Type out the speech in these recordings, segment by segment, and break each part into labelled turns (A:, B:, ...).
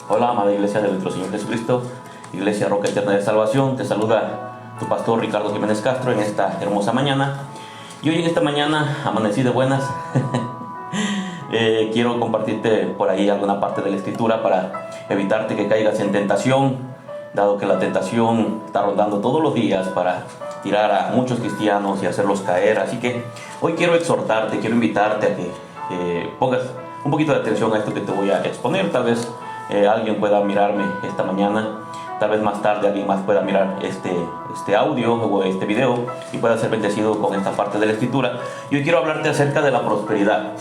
A: Hola, amada Iglesia de nuestro Señor Jesucristo, Iglesia Roca Eterna de Salvación. Te saluda tu pastor Ricardo Jiménez Castro en esta hermosa mañana. Y hoy en esta mañana amanecí de buenas. Quiero compartirte por ahí alguna parte de la Escritura para evitarte que caigas en tentación, dado que la tentación está rondando todos los días para tirar a muchos cristianos y hacerlos caer. Así que hoy quiero exhortarte, quiero invitarte a que pongas un poquito de atención a esto que te voy a exponer. Tal vez alguien pueda mirarme esta mañana, tal vez más tarde alguien más pueda mirar este audio o este video y pueda ser bendecido con esta parte de la Escritura. Y hoy quiero hablarte acerca de la prosperidad.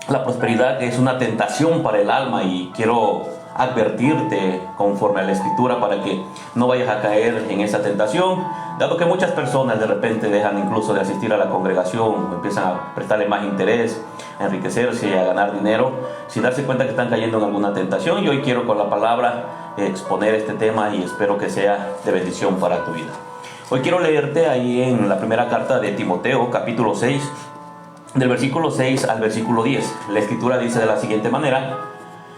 A: La prosperidad es una tentación para el alma y quiero advertirte conforme a la Escritura para que no vayas a caer en esa tentación, dado que muchas personas de repente dejan incluso de asistir a la congregación, empiezan a prestarle más interés, a enriquecerse y a ganar dinero sin darse cuenta que están cayendo en alguna tentación. Y hoy quiero con la palabra exponer este tema y espero que sea de bendición para tu vida. Hoy quiero leerte ahí en la primera carta de Timoteo, capítulo 6, del versículo 6 al versículo 10. La Escritura dice de la siguiente manera: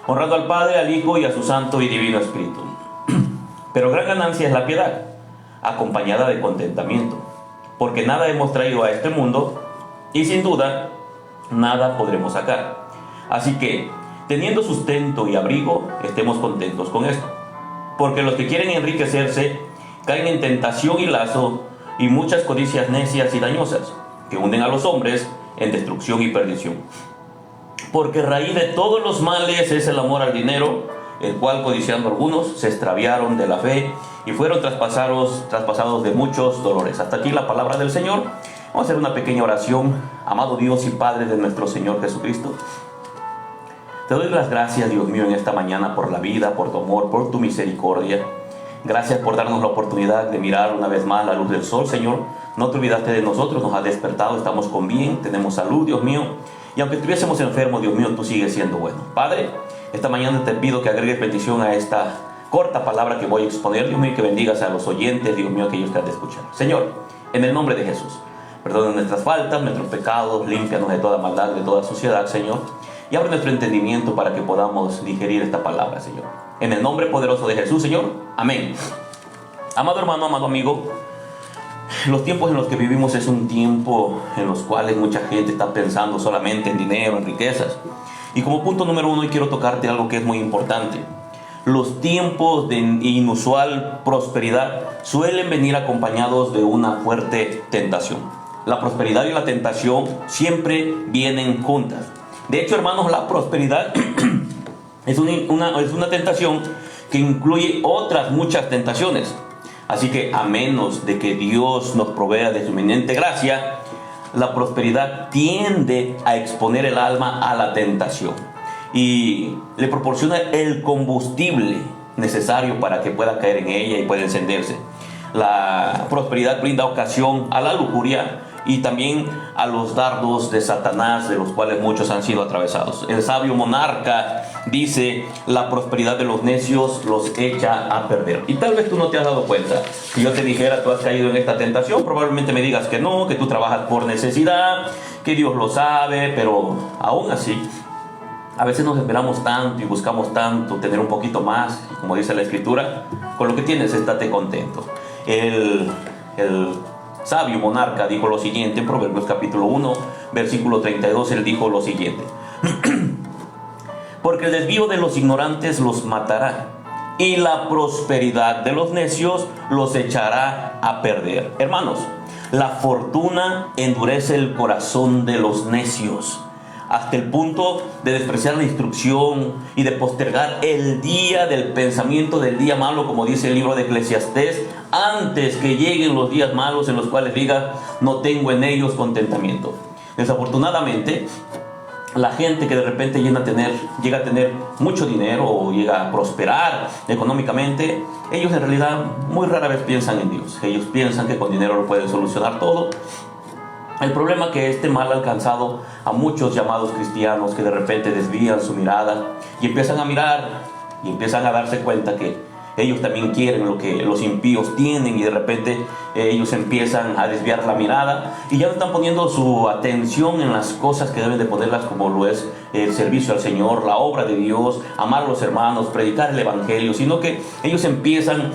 A: honrando al Padre, al Hijo y a su Santo y Divino Espíritu. Pero gran ganancia es la piedad, acompañada de contentamiento, porque nada hemos traído a este mundo y sin duda nada podremos sacar. Así que, teniendo sustento y abrigo, estemos contentos con esto. Porque los que quieren enriquecerse caen en tentación y lazo y muchas codicias necias y dañosas, que hunden a los hombres en destrucción y perdición. Porque raíz de todos los males es el amor al dinero, el cual codiciando algunos se extraviaron de la fe y fueron traspasados de muchos dolores. Hasta aquí la palabra del Señor. Vamos a hacer una pequeña oración. Amado Dios y Padre de nuestro Señor Jesucristo, te doy las gracias, Dios mío, en esta mañana por la vida, por tu amor, por tu misericordia. Gracias por darnos la oportunidad de mirar una vez más la luz del sol, Señor. No te olvidaste de nosotros, nos has despertado, estamos con bien, tenemos salud, Dios mío. Y aunque estuviésemos enfermos, Dios mío, tú sigues siendo bueno. Padre, esta mañana te pido que agregues bendición a esta corta palabra que voy a exponer, Dios mío, y que bendigas a los oyentes, Dios mío, aquellos que han de escuchar. Señor, en el nombre de Jesús, perdona nuestras faltas, nuestros pecados, límpianos de toda maldad, de toda suciedad, Señor. Y abre nuestro entendimiento para que podamos digerir esta palabra, Señor. En el nombre poderoso de Jesús, Señor. Amén. Amado hermano, amado amigo, los tiempos en los que vivimos es un tiempo en los cuales mucha gente está pensando solamente en dinero, en riquezas. Y como punto número uno, quiero tocarte algo que es muy importante. Los tiempos de inusual prosperidad suelen venir acompañados de una fuerte tentación. La prosperidad y la tentación siempre vienen juntas. De hecho, hermanos, la prosperidad es una tentación que incluye otras muchas tentaciones. Así que a menos de que Dios nos provea de su eminente gracia, la prosperidad tiende a exponer el alma a la tentación y le proporciona el combustible necesario para que pueda caer en ella y pueda encenderse. La prosperidad brinda ocasión a la lujuria y también a los dardos de Satanás, de los cuales muchos han sido atravesados. El sabio monarca dice: la prosperidad de los necios los echa a perder. Y tal vez tú no te has dado cuenta. Si yo te dijera: tú has caído en esta tentación, probablemente me digas que no, que tú trabajas por necesidad, que Dios lo sabe, pero aún así a veces nos esperamos tanto y buscamos tanto tener un poquito más, y como dice la Escritura, con lo que tienes estate contento. El sabio monarca dijo lo siguiente en Proverbios capítulo 1, versículo 32, él dijo lo siguiente: porque el desvío de los ignorantes los matará, y la prosperidad de los necios los echará a perder. Hermanos, la fortuna endurece el corazón de los necios, hasta el punto de despreciar la instrucción y de postergar el día del pensamiento del día malo, como dice el libro de Eclesiastés, antes que lleguen los días malos en los cuales diga: no tengo en ellos contentamiento. Desafortunadamente, la gente que de repente llega a tener mucho dinero o llega a prosperar económicamente, ellos en realidad muy rara vez piensan en Dios. Ellos piensan que con dinero lo pueden solucionar todo. El problema es que este mal ha alcanzado a muchos llamados cristianos que de repente desvían su mirada y empiezan a mirar y empiezan a darse cuenta que Ellos también quieren lo que los impíos tienen y de repente ellos empiezan a desviar la mirada y ya no están poniendo su atención en las cosas que deben de ponerlas, como lo es el servicio al Señor, la obra de Dios, amar a los hermanos, predicar el Evangelio, sino que ellos empiezan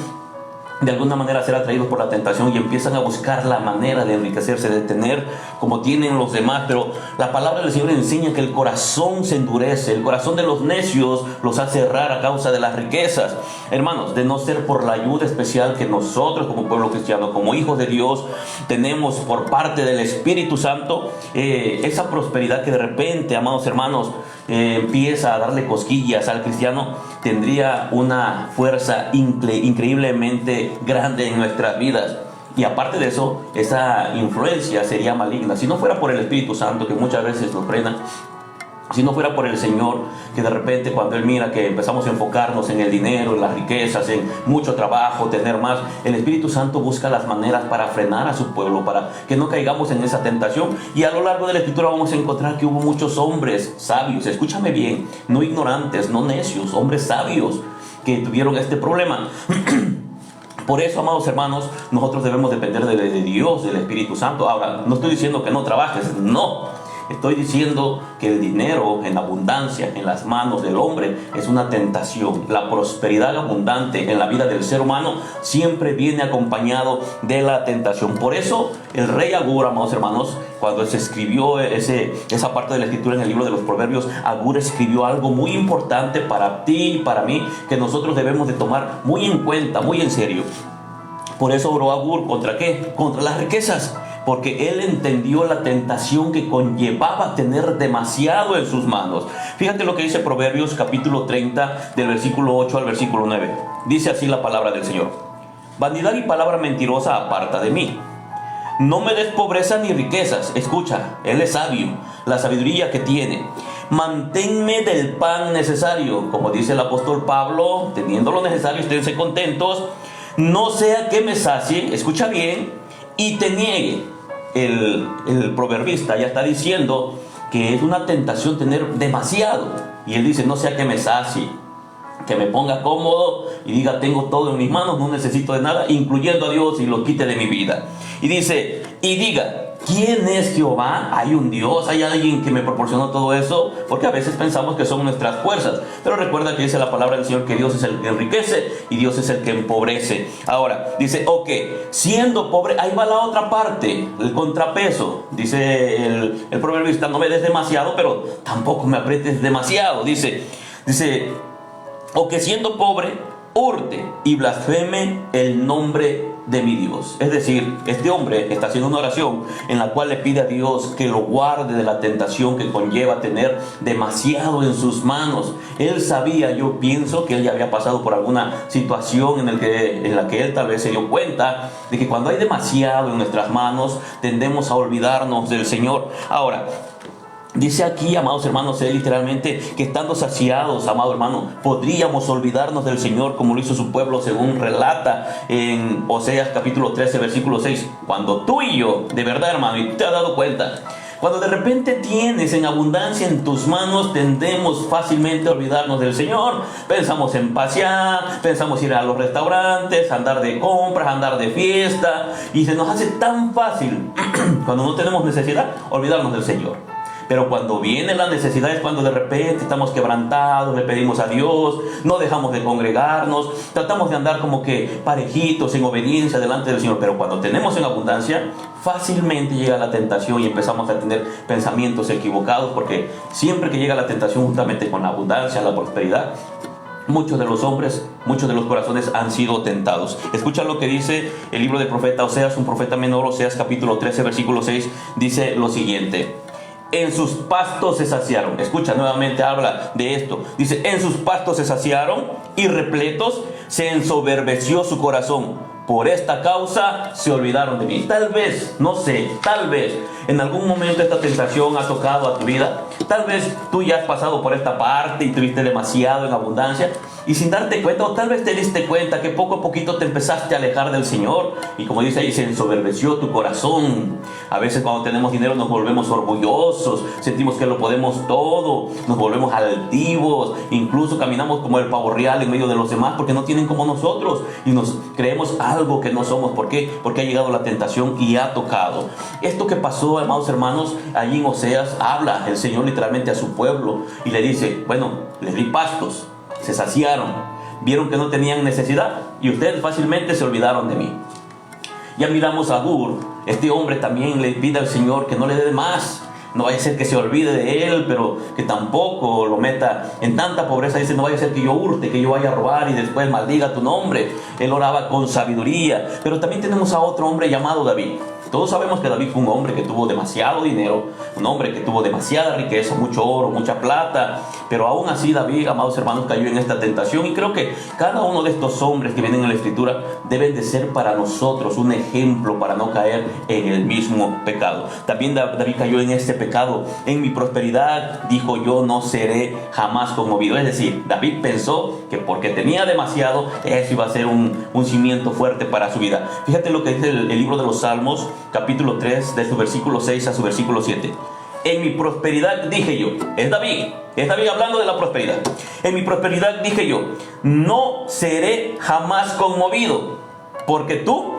A: de alguna manera a ser atraídos por la tentación y empiezan a buscar la manera de enriquecerse, de tener como tienen los demás. Pero la palabra del Señor enseña que el corazón se endurece, el corazón de los necios los hace errar a causa de las riquezas. Hermanos, de no ser por la ayuda especial que nosotros como pueblo cristiano, como hijos de Dios, tenemos por parte del Espíritu Santo, esa prosperidad que de repente, amados hermanos, empieza a darle cosquillas al cristiano, tendría una fuerza increíblemente grande en nuestras vidas. Y aparte de eso, esa influencia sería maligna. Si no fuera por el Espíritu Santo, que muchas veces nos frena, si no fuera por el Señor, que de repente cuando Él mira que empezamos a enfocarnos en el dinero, en las riquezas, en mucho trabajo, tener más, el Espíritu Santo busca las maneras para frenar a su pueblo, para que no caigamos en esa tentación. Y a lo largo de la Escritura vamos a encontrar que hubo muchos hombres sabios, escúchame bien, no ignorantes, no necios, hombres sabios que tuvieron este problema. Por eso, amados hermanos, nosotros debemos depender de Dios, del Espíritu Santo. Ahora, no estoy diciendo que no trabajes, no. Estoy diciendo que el dinero en abundancia en las manos del hombre es una tentación. La prosperidad abundante en la vida del ser humano siempre viene acompañado de la tentación. Por eso el rey Agur, amados hermanos, cuando se escribió esa parte de la escritura en el libro de los Proverbios, Agur escribió algo muy importante para ti y para mí, que nosotros debemos de tomar muy en cuenta, muy en serio. Por eso oró Agur, ¿contra qué? Contra las riquezas. Porque él entendió la tentación que conllevaba tener demasiado en sus manos. Fíjate lo que dice Proverbios capítulo 30 del versículo 8 al versículo 9. Dice así la palabra del Señor: vanidad y palabra mentirosa aparta de mí. No me des pobreza ni riquezas. Escucha, él es sabio, la sabiduría que tiene. Manténme del pan necesario. Como dice el apóstol Pablo, teniendo lo necesario, esténse contentos. No sea que me sacie, escucha bien, y te niegue. El proverbista ya está diciendo que es una tentación tener demasiado. Y él dice, no sea que me sacie, que me ponga cómodo y diga, tengo todo en mis manos, no necesito de nada, incluyendo a Dios, y lo quite de mi vida. Y dice, y diga, ¿quién es Jehová? ¿Hay un Dios? ¿Hay alguien que me proporcionó todo eso? Porque a veces pensamos que son nuestras fuerzas. Pero recuerda que dice la palabra del Señor que Dios es el que enriquece y Dios es el que empobrece. Ahora, dice, ok, siendo pobre, ahí va la otra parte, el contrapeso. Dice el proverbista, no me des demasiado, pero tampoco me aprietes demasiado. Dice, o que siendo pobre, hurte y blasfeme el nombre de mi Dios. Es decir, este hombre está haciendo una oración en la cual le pide a Dios que lo guarde de la tentación que conlleva tener demasiado en sus manos. Él sabía, yo pienso que él ya había pasado por alguna situación en la que él tal vez se dio cuenta de que cuando hay demasiado en nuestras manos tendemos a olvidarnos del Señor. Ahora, dice aquí, amados hermanos, literalmente que estando saciados, amado hermano, podríamos olvidarnos del Señor como lo hizo su pueblo, según relata en Oseas capítulo 13, versículo 6. Cuando tú y yo, de verdad hermano, y tú te has dado cuenta, cuando de repente tienes en abundancia en tus manos, tendemos fácilmente a olvidarnos del Señor. Pensamos en pasear, pensamos ir a los restaurantes, andar de compras, andar de fiesta, y se nos hace tan fácil, cuando no tenemos necesidad, olvidarnos del Señor. Pero cuando viene la necesidad es cuando de repente estamos quebrantados, le pedimos a Dios, no dejamos de congregarnos, tratamos de andar como que parejitos en obediencia delante del Señor. Pero cuando tenemos en abundancia, fácilmente llega la tentación y empezamos a tener pensamientos equivocados, porque siempre que llega la tentación juntamente con la abundancia, la prosperidad, muchos de los hombres, muchos de los corazones han sido tentados. Escucha lo que dice el libro del profeta Oseas, un profeta menor. Oseas capítulo 13, versículo 6, dice lo siguiente: en sus pastos se saciaron. Escucha, nuevamente habla de esto. Dice, en sus pastos se saciaron y repletos se ensoberbeció su corazón. Por esta causa se olvidaron de mí. Tal vez, no sé, tal vez en algún momento esta tentación ha tocado a tu vida. Tal vez tú ya has pasado por esta parte y tuviste demasiado en abundancia y sin darte cuenta, o tal vez te diste cuenta que poco a poquito te empezaste a alejar del Señor, y como dice ahí, se ensoberbeció tu corazón. A veces cuando tenemos dinero nos volvemos orgullosos, sentimos que lo podemos todo, nos volvemos altivos, incluso caminamos como el pavo real en medio de los demás porque no tienen como nosotros, y nos creemos algo que no somos. ¿Por qué? Porque ha llegado la tentación y ha tocado. Esto que pasó, amados hermanos, allí en Oseas, habla el Señor literalmente a su pueblo y le dice, bueno, les di pastos, se saciaron, vieron que no tenían necesidad y ustedes fácilmente se olvidaron de mí. Ya miramos a Gur, este hombre también le pide al Señor que no le dé más. No vaya a ser que se olvide de él, pero que tampoco lo meta en tanta pobreza. Dice, no vaya a ser que yo hurte, que yo vaya a robar y después maldiga tu nombre. Él oraba con sabiduría. Pero también tenemos a otro hombre llamado David. Todos sabemos que David fue un hombre que tuvo demasiado dinero, un hombre que tuvo demasiada riqueza, mucho oro, mucha plata, pero aún así David, amados hermanos, cayó en esta tentación, y creo que cada uno de estos hombres que vienen en la Escritura deben de ser para nosotros un ejemplo para no caer en el mismo pecado. También David cayó en este pecado. En mi prosperidad, dijo, yo no seré jamás conmovido. Es decir, David pensó que porque tenía demasiado, eso iba a ser un cimiento fuerte para su vida. Fíjate lo que dice el libro de los Salmos, capítulo 3, de su versículo 6 a su versículo 7. En mi prosperidad dije yo, es David hablando de la prosperidad. En mi prosperidad dije yo, no seré jamás conmovido, porque tú,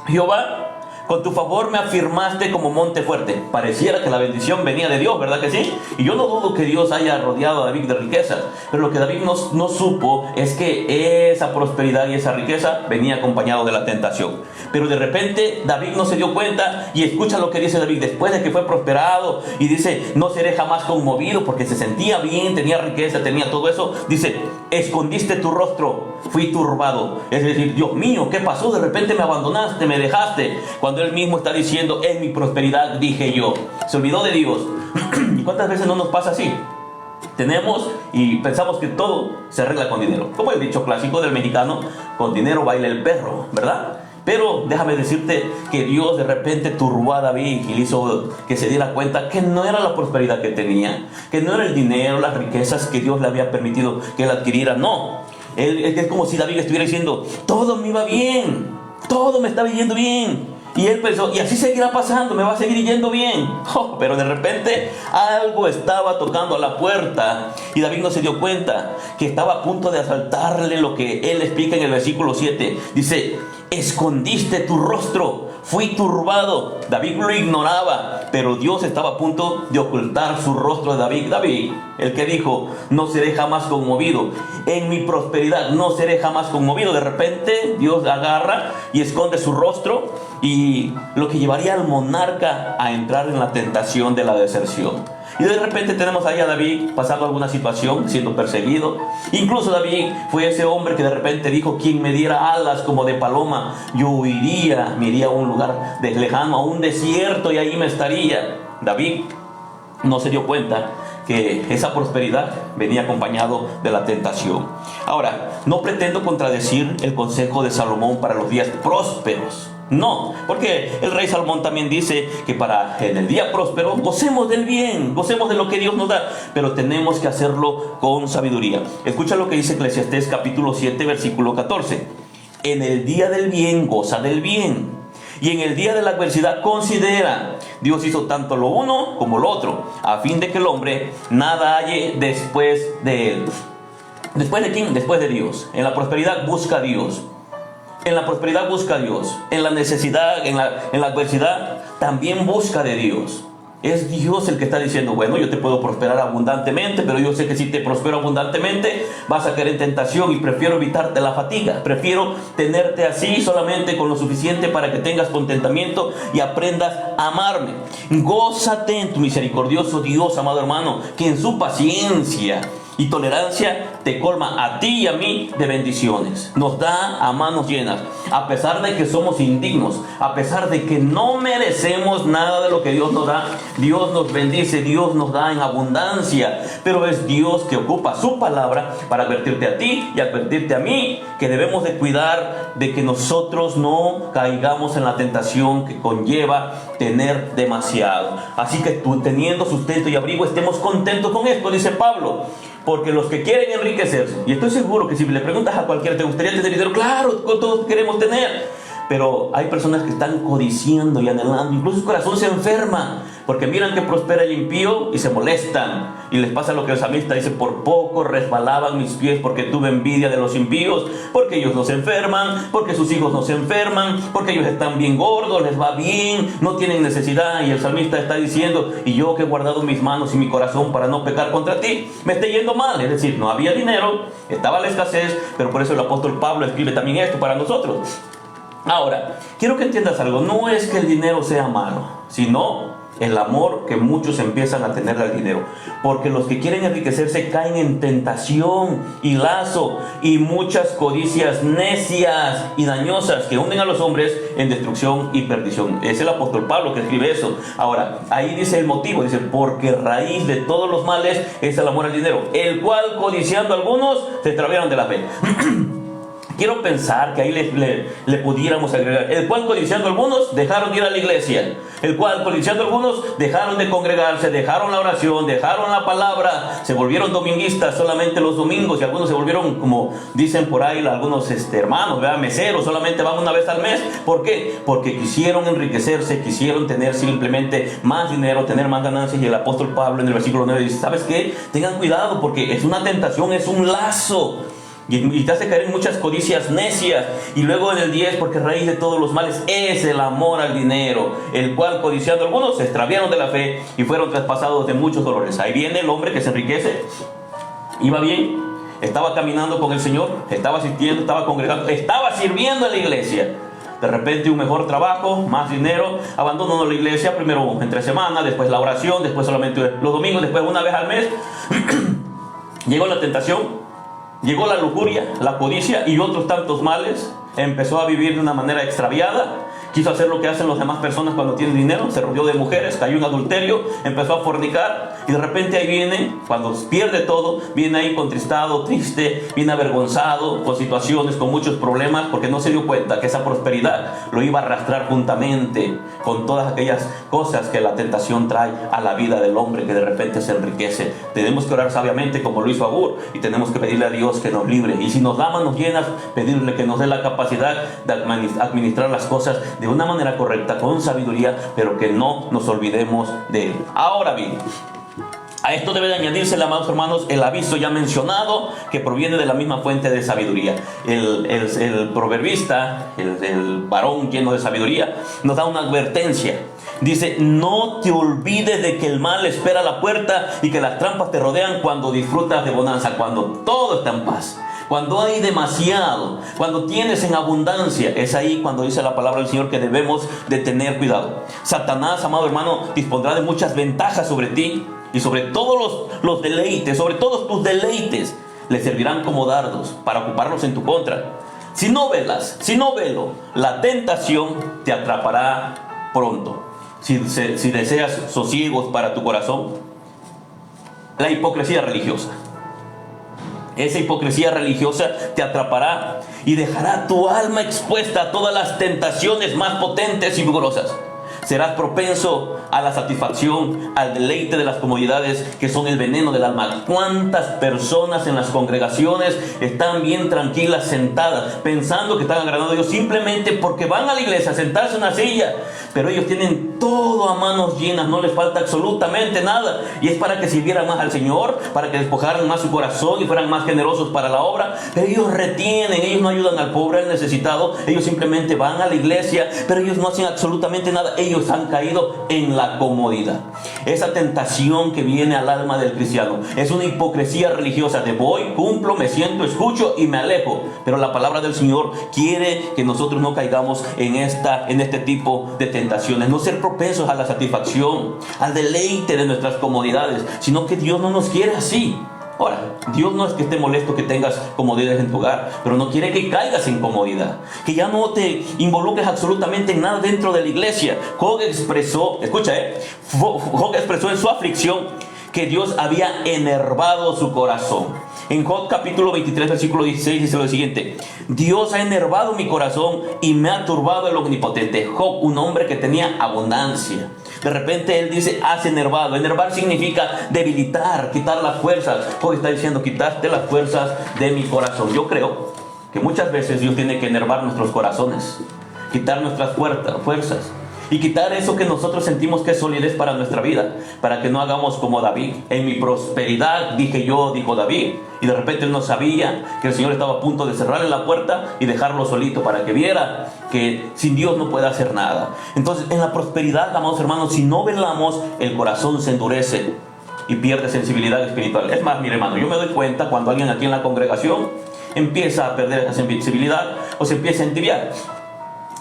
A: Jehová, con tu favor me afirmaste como monte fuerte. Pareciera que la bendición venía de Dios, ¿verdad que sí? Y yo no dudo que Dios haya rodeado a David de riqueza, pero lo que David no supo es que esa prosperidad y esa riqueza venía acompañado de la tentación. Pero de repente David no se dio cuenta, y escucha lo que dice David después de que fue prosperado, y dice, no seré jamás conmovido, porque se sentía bien, tenía riqueza, tenía todo eso. Dice, escondiste tu rostro, fui turbado. Es decir, Dios mío, ¿qué pasó? De repente me abandonaste, me dejaste. Cuando él mismo está diciendo, en mi prosperidad dije yo. Se olvidó de Dios. ¿Y cuántas veces no nos pasa así? Tenemos y pensamos que todo se arregla con dinero. Como el dicho clásico del mexicano, con dinero baila el perro, ¿verdad? Pero déjame decirte que Dios de repente turbó a David y le hizo que se diera cuenta que no era la prosperidad que tenía, que no era el dinero, las riquezas que Dios le había permitido que él adquiriera. No, es como si David estuviera diciendo, todo me iba bien, todo me estaba yendo bien. Y él pensó, y así seguirá pasando, me va a seguir yendo bien. Pero de repente algo estaba tocando a la puerta, y David no se dio cuenta que estaba a punto de asaltarle lo que él explica en el versículo 7. Dice, escondiste tu rostro, fui turbado. David lo ignoraba, pero Dios estaba a punto de ocultar su rostro de David. David, el que dijo, no seré jamás conmovido, en mi prosperidad no seré jamás conmovido. De repente Dios agarra y esconde su rostro, y lo que llevaría al monarca a entrar en la tentación de la deserción. Y de repente tenemos ahí a David pasando alguna situación, siendo perseguido. Incluso David fue ese hombre que de repente dijo, quien me diera alas como de paloma, yo huiría, me iría a un lugar lejano, a un desierto, y ahí me estaría. David no se dio cuenta que esa prosperidad venía acompañado de la tentación. Ahora, no pretendo contradecir el consejo de Salomón para los días prósperos. No, porque el rey Salomón también dice que para en el día próspero gocemos del bien, gocemos de lo que Dios nos da, pero tenemos que hacerlo con sabiduría. Escucha lo que dice Eclesiastés capítulo 7 versículo 14. En el día del bien goza del bien, y en el día de la adversidad considera. Dios hizo tanto lo uno como lo otro, a fin de que el hombre nada halle después de él. ¿Después de quién? Después de Dios. En la prosperidad busca a Dios. En la prosperidad busca a Dios. En la necesidad, en la adversidad, también busca de Dios. Es Dios el que está diciendo, bueno, yo te puedo prosperar abundantemente, pero yo sé que si te prospero abundantemente vas a caer en tentación, y prefiero evitarte la fatiga. Prefiero tenerte así, solamente con lo suficiente para que tengas contentamiento y aprendas a amarme. Gózate en tu misericordioso Dios, amado hermano, que en su paciencia y tolerancia te colma a ti y a mí de bendiciones. Nos da a manos llenas, a pesar de que somos indignos, a pesar de que no merecemos nada de lo que Dios nos da. Dios nos bendice, Dios nos da en abundancia, pero es Dios que ocupa su palabra para advertirte a ti y advertirte a mí que debemos de cuidar de que nosotros no caigamos en la tentación que conlleva tener demasiado. Así que tú, teniendo sustento y abrigo, estemos contentos con esto, dice Pablo. Porque los que quieren enriquecerse, y estoy seguro que si le preguntas a cualquiera, ¿te gustaría tener dinero? Claro, todos queremos tener. Pero hay personas que están codiciando y anhelando, incluso su corazón se enferma, porque miran que prospera el impío y se molestan. Y les pasa lo que el salmista dice: por poco resbalaban mis pies porque tuve envidia de los impíos, porque ellos no se enferman, porque sus hijos no se enferman, porque ellos están bien gordos, les va bien, no tienen necesidad. Y el salmista está diciendo: y yo que he guardado mis manos y mi corazón para no pecar contra ti, me está yendo mal. Es decir, no había dinero, estaba la escasez, pero por eso el apóstol Pablo escribe también esto para nosotros. Ahora, quiero que entiendas algo. No es que el dinero sea malo, sino el amor que muchos empiezan a tener al dinero. Porque los que quieren enriquecerse caen en tentación y lazo y muchas codicias necias y dañosas que hunden a los hombres en destrucción y perdición. Es el apóstol Pablo que escribe eso. Ahora, ahí dice el motivo, dice: porque raíz de todos los males es el amor al dinero, el cual codiciando algunos se extraviaron de la fe. Quiero pensar que ahí le pudiéramos agregar: el cual codiciando algunos dejaron de ir a la iglesia, el cual codiciando algunos dejaron de congregarse, dejaron la oración, dejaron la palabra, se volvieron dominguistas solamente los domingos, y algunos se volvieron, como dicen por ahí algunos hermanos, ¿verdad?, meseros, solamente van una vez al mes. ¿Por qué? Porque quisieron enriquecerse, quisieron tener simplemente más dinero, tener más ganancias. Y el apóstol Pablo en el versículo 9 dice: ¿sabes qué? Tengan cuidado, porque es una tentación, es un lazo, y te hace caer en muchas codicias necias. Y luego en el 10: porque raíz de todos los males es el amor al dinero, el cual codiciando algunos se extraviaron de la fe y fueron traspasados de muchos dolores. Ahí viene el hombre que se enriquece. Iba bien, estaba caminando con el Señor, estaba asistiendo, estaba congregando, estaba sirviendo en la iglesia. De repente un mejor trabajo, más dinero, abandonó la iglesia, primero entre semana, después la oración, después solamente los domingos, después una vez al mes. Llegó la tentación, llegó la lujuria, la codicia y otros tantos males. Empezó a vivir de una manera extraviada. Quiso hacer lo que hacen las demás personas cuando tienen dinero. Se rodeó de mujeres, cayó en adulterio, empezó a fornicar. Y de repente ahí viene, cuando pierde todo, viene ahí contristado, triste, viene avergonzado, con situaciones, con muchos problemas, porque no se dio cuenta que esa prosperidad lo iba a arrastrar juntamente con todas aquellas cosas que la tentación trae a la vida del hombre que de repente se enriquece. Tenemos que orar sabiamente como lo hizo Agur, y tenemos que pedirle a Dios que nos libre. Y si nos da manos llenas, pedirle que nos dé la capacidad de administrar las cosas de una manera correcta, con sabiduría, pero que no nos olvidemos de Él. Ahora bien, a esto debe de añadirse, amados hermanos, el aviso ya mencionado, que proviene de la misma fuente de sabiduría. El proverbista, el varón lleno de sabiduría, nos da una advertencia. Dice: no te olvides de que el mal espera a la puerta y que las trampas te rodean cuando disfrutas de bonanza, cuando todo está en paz. Cuando hay demasiado, cuando tienes en abundancia, es ahí cuando dice la palabra del Señor que debemos de tener cuidado. Satanás, amado hermano, dispondrá de muchas ventajas sobre ti y sobre todos los deleites, sobre todos tus deleites, le servirán como dardos para ocuparlos en tu contra. Si no velo, la tentación te atrapará pronto. Si deseas sosiegos para tu corazón, la hipocresía religiosa. Esa hipocresía religiosa te atrapará y dejará tu alma expuesta a todas las tentaciones más potentes y vigorosas. Serás propenso a la satisfacción, al deleite de las comodidades que son el veneno del alma. ¿Cuántas personas en las congregaciones están bien tranquilas, sentadas, pensando que están agradando a Dios simplemente porque van a la iglesia a sentarse en una silla? Pero ellos tienen todo a manos llenas, no les falta absolutamente nada. Y es para que sirvieran más al Señor, para que despojaran más su corazón y fueran más generosos para la obra. Pero ellos retienen, ellos no ayudan al pobre, al necesitado. Ellos simplemente van a la iglesia, pero ellos no hacen absolutamente nada. Ellos han caído en la comodidad. Esa tentación que viene al alma del cristiano es una hipocresía religiosa de voy, cumplo, me siento, escucho y me alejo. Pero la palabra del Señor quiere que nosotros no caigamos en este tipo de tentaciones, no ser propensos a la satisfacción, al deleite de nuestras comodidades, sino que Dios no nos quiere así. Ahora, Dios no es que esté molesto que tengas comodidades en tu hogar, pero no quiere que caigas en comodidad, que ya no te involucres absolutamente en nada dentro de la iglesia. Job expresó en su aflicción que Dios había enervado su corazón. En Job capítulo 23 versículo 16 dice lo siguiente: Dios ha enervado mi corazón y me ha turbado el omnipotente. Job, un hombre que tenía abundancia, de repente él dice, has enervado. Enervar significa debilitar, quitar las fuerzas. Job está diciendo, quitaste las fuerzas de mi corazón. Yo creo que muchas veces Dios tiene que enervar nuestros corazones, quitar nuestras fuerzas y quitar eso que nosotros sentimos que es solidez para nuestra vida, para que no hagamos como David. En mi prosperidad dije yo, dijo David, y de repente él no sabía que el Señor estaba a punto de cerrarle la puerta y dejarlo solito para que viera que sin Dios no puede hacer nada. Entonces, en la prosperidad, amados hermanos, si no velamos, el corazón se endurece y pierde sensibilidad espiritual. Es más, mire hermano, yo me doy cuenta cuando alguien aquí en la congregación empieza a perder esa sensibilidad o se empieza a entibiar.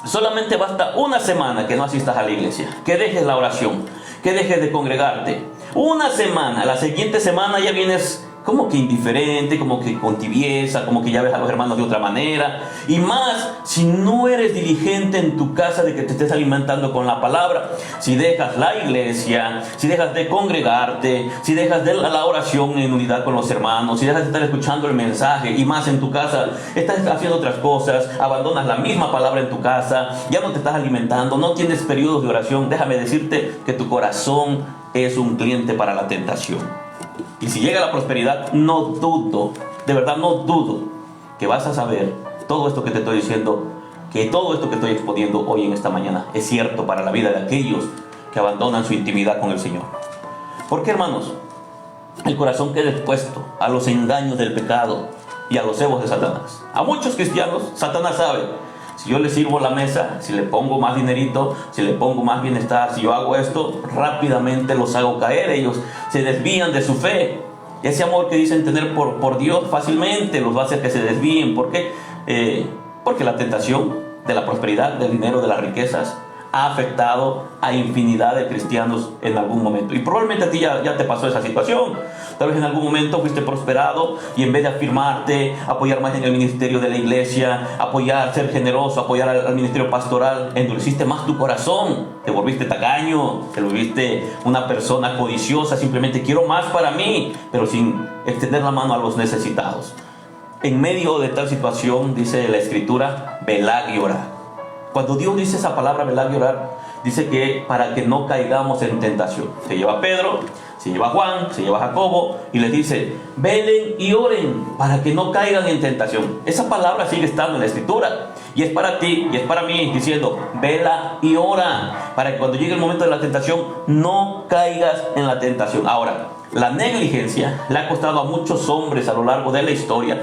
A: Solamente basta una semana que no asistas a la iglesia, que dejes la oración, que dejes de congregarte. Una semana, la siguiente semana ya vienes como que indiferente, como que con tibieza, como que ya ves a los hermanos de otra manera. Y más, si no eres diligente en tu casa de que te estés alimentando con la palabra, si dejas la iglesia, si dejas de congregarte, si dejas de la oración en unidad con los hermanos, si dejas de estar escuchando el mensaje y más en tu casa, estás haciendo otras cosas, abandonas la misma palabra en tu casa, ya no te estás alimentando, no tienes periodos de oración, déjame decirte que tu corazón es un cliente para la tentación. Y si llega la prosperidad, no dudo, de verdad no dudo, que vas a saber todo esto que te estoy diciendo, que todo esto que estoy exponiendo hoy en esta mañana es cierto para la vida de aquellos que abandonan su intimidad con el Señor. ¿Por qué, hermanos? El corazón queda expuesto a los engaños del pecado y a los cebos de Satanás. A muchos cristianos, Satanás sabe: si yo le sirvo la mesa, si le pongo más dinerito, si le pongo más bienestar, si yo hago esto, rápidamente los hago caer. Ellos se desvían de su fe. Ese amor que dicen tener por Dios fácilmente los va a hacer que se desvíen. ¿Por qué? Porque la tentación de la prosperidad, del dinero, de las riquezas, ha afectado a infinidad de cristianos en algún momento. Y probablemente a ti ya te pasó esa situación. Tal vez en algún momento fuiste prosperado y en vez de afirmarte, apoyar más en el ministerio de la iglesia, apoyar, ser generoso, apoyar al ministerio pastoral, endureciste más tu corazón, te volviste tacaño, te volviste una persona codiciosa, simplemente quiero más para mí, pero sin extender la mano a los necesitados. En medio de tal situación, dice la Escritura, velad y orad. Cuando Dios dice esa palabra, velad y orar, dice que para que no caigamos en tentación. Se lleva a Pedro, se lleva a Juan, se lleva a Jacobo y les dice, velen y oren para que no caigan en tentación. Esa palabra sigue estando en la Escritura y es para ti y es para mí, diciendo, vela y ora para que cuando llegue el momento de la tentación no caigas en la tentación. Ahora, la negligencia le ha costado a muchos hombres a lo largo de la historia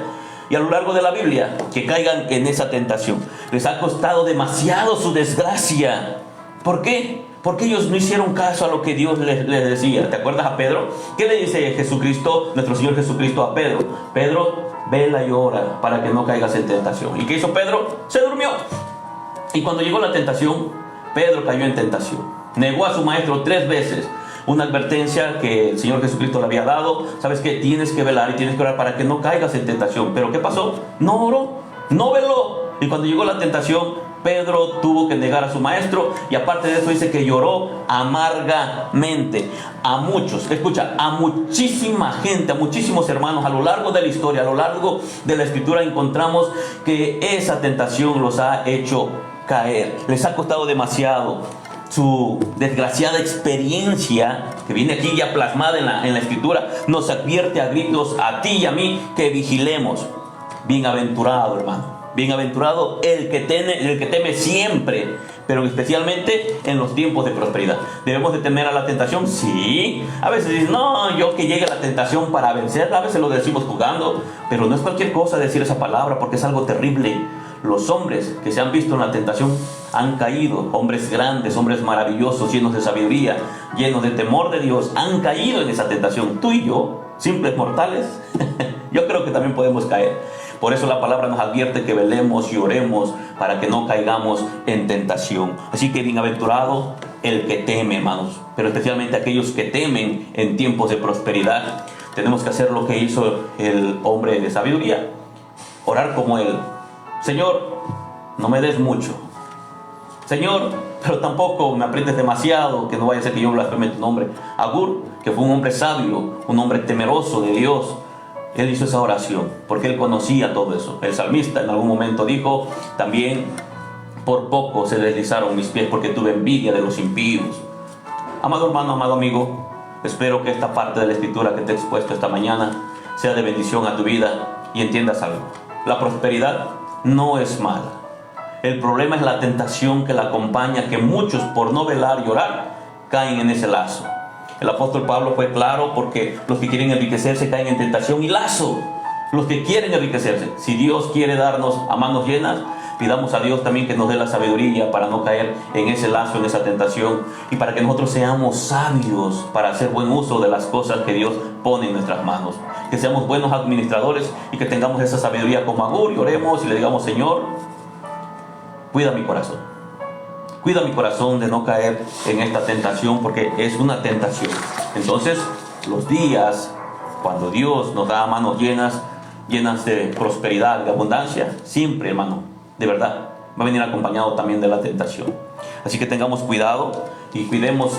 A: y a lo largo de la Biblia que caigan en esa tentación. Les ha costado demasiado su desgracia. ¿Por qué? Porque ellos no hicieron caso a lo que Dios les decía. ¿Te acuerdas a Pedro? ¿Qué le dice Jesucristo, nuestro Señor Jesucristo, a Pedro? Pedro, vela y ora para que no caigas en tentación. ¿Y qué hizo Pedro? Se durmió. Y cuando llegó la tentación, Pedro cayó en tentación. Negó a su maestro 3 veces. Una advertencia que el Señor Jesucristo le había dado. ¿Sabes qué? Tienes que velar y tienes que orar para que no caigas en tentación. ¿Pero qué pasó? No oró, no veló. Y cuando llegó la tentación, Pedro tuvo que negar a su maestro. Y aparte de eso dice que lloró amargamente. A muchos, escucha, a muchísima gente, a muchísimos hermanos a lo largo de la historia, a lo largo de la Escritura encontramos que esa tentación los ha hecho caer. Les ha costado demasiado. Su desgraciada experiencia, que viene aquí ya plasmada en la Escritura, nos advierte a gritos a ti y a mí que vigilemos. Bienaventurado, hermano, bienaventurado el que teme siempre, pero especialmente en los tiempos de prosperidad. ¿Debemos de temer a la tentación? Sí. A veces dicen, no, yo que llegue la tentación para vencerla. A veces lo decimos jugando, pero no es cualquier cosa decir esa palabra, porque es algo terrible. Los hombres que se han visto en la tentación han caído. Hombres grandes, hombres maravillosos, llenos de sabiduría, llenos de temor de Dios, han caído en esa tentación. Tú y yo, simples mortales, yo creo que también podemos caer. Por eso la palabra nos advierte que velemos y oremos para que no caigamos en tentación. Así que bienaventurado el que teme, hermanos, pero especialmente aquellos que temen en tiempos de prosperidad. Tenemos que hacer lo que hizo el hombre de sabiduría, orar como él. Señor, no me des mucho. Señor, pero tampoco me aprietes demasiado, que no vaya a ser que yo blasfeme tu nombre. Agur, que fue un hombre sabio, un hombre temeroso de Dios, Él hizo esa oración porque él conocía todo eso. El salmista en algún momento dijo también: por poco se deslizaron mis pies porque tuve envidia de los impíos. Amado hermano, amado amigo, espero que esta parte de la escritura que te he expuesto esta mañana sea de bendición a tu vida y entiendas algo. La prosperidad no es mala. El problema es la tentación que la acompaña, que muchos por no velar y orar caen en ese lazo. El apóstol Pablo fue claro, porque los que quieren enriquecerse caen en tentación y lazo. Los que quieren enriquecerse, si Dios quiere darnos a manos llenas, pidamos a Dios también que nos dé la sabiduría para no caer en ese lazo, en esa tentación, y para que nosotros seamos sabios para hacer buen uso de las cosas que Dios pone en nuestras manos. Que seamos buenos administradores y que tengamos esa sabiduría como Agur, y oremos y le digamos: Señor, cuida mi corazón. Cuida mi corazón de no caer en esta tentación, porque es una tentación. Entonces, los días cuando Dios nos da manos llenas de prosperidad, de abundancia, siempre, hermano, de verdad, va a venir acompañado también de la tentación. Así que tengamos cuidado y cuidemos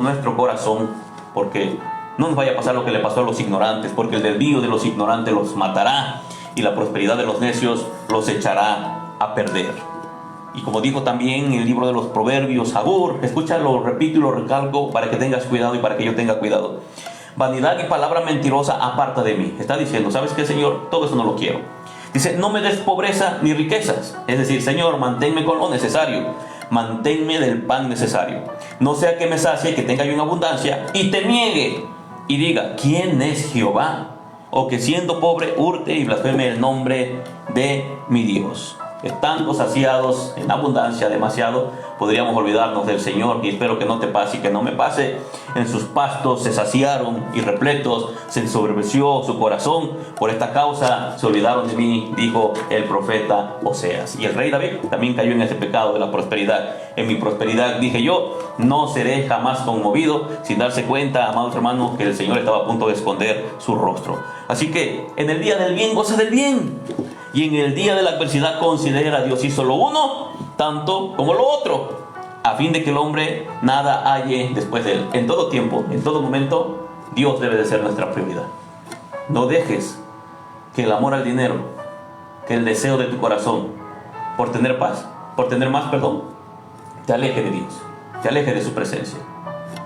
A: nuestro corazón, porque no nos vaya a pasar lo que le pasó a los ignorantes, porque el desvío de los ignorantes los matará y la prosperidad de los necios los echará a perder. Y como dijo también en el libro de los Proverbios Agur, escúchalo, lo repito y lo recalco para que tengas cuidado y para que yo tenga cuidado: vanidad y palabra mentirosa aparta de mí. Está diciendo: ¿sabes qué, Señor? Todo eso no lo quiero. Dice: no me des pobreza ni riquezas. Es decir, Señor, manténme con lo necesario. Manténme del pan necesario. No sea que me sacie, que tenga yo en abundancia y te niegue y diga: ¿quién es Jehová? O que siendo pobre hurte y blasfeme el nombre de mi Dios. Estando saciados en abundancia demasiado, podríamos olvidarnos del Señor, y espero que no te pase y que no me pase. En sus pastos se saciaron y repletos se ensoberbeció su corazón. Por esta causa se olvidaron de mí, dijo el profeta Oseas. Y el rey David también cayó en ese pecado de la prosperidad. En mi prosperidad, dije yo, no seré jamás conmovido, sin darse cuenta, amados hermanos, que el Señor estaba a punto de esconder su rostro. Así que en el día del bien goza del bien, y en el día de la adversidad considera: Dios hizo lo uno tanto como lo otro, a fin de que el hombre nada halle después de él. En todo tiempo, en todo momento, Dios debe de ser nuestra prioridad. No dejes que el amor al dinero, que el deseo de tu corazón por tener más, te aleje de Dios, te aleje de su presencia.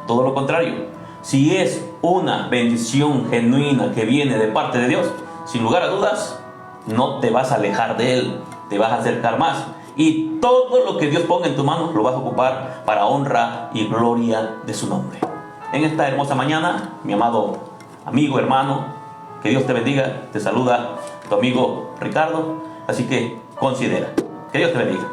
A: Todo lo contrario, si es una bendición genuina que viene de parte de Dios, sin lugar a dudas, no te vas a alejar de Él, te vas a acercar más, y todo lo que Dios ponga en tus manos lo vas a ocupar para honra y gloria de su nombre. En esta hermosa mañana, mi amado amigo, hermano, que Dios te bendiga. Te saluda tu amigo Ricardo, así que considera. Que Dios te bendiga.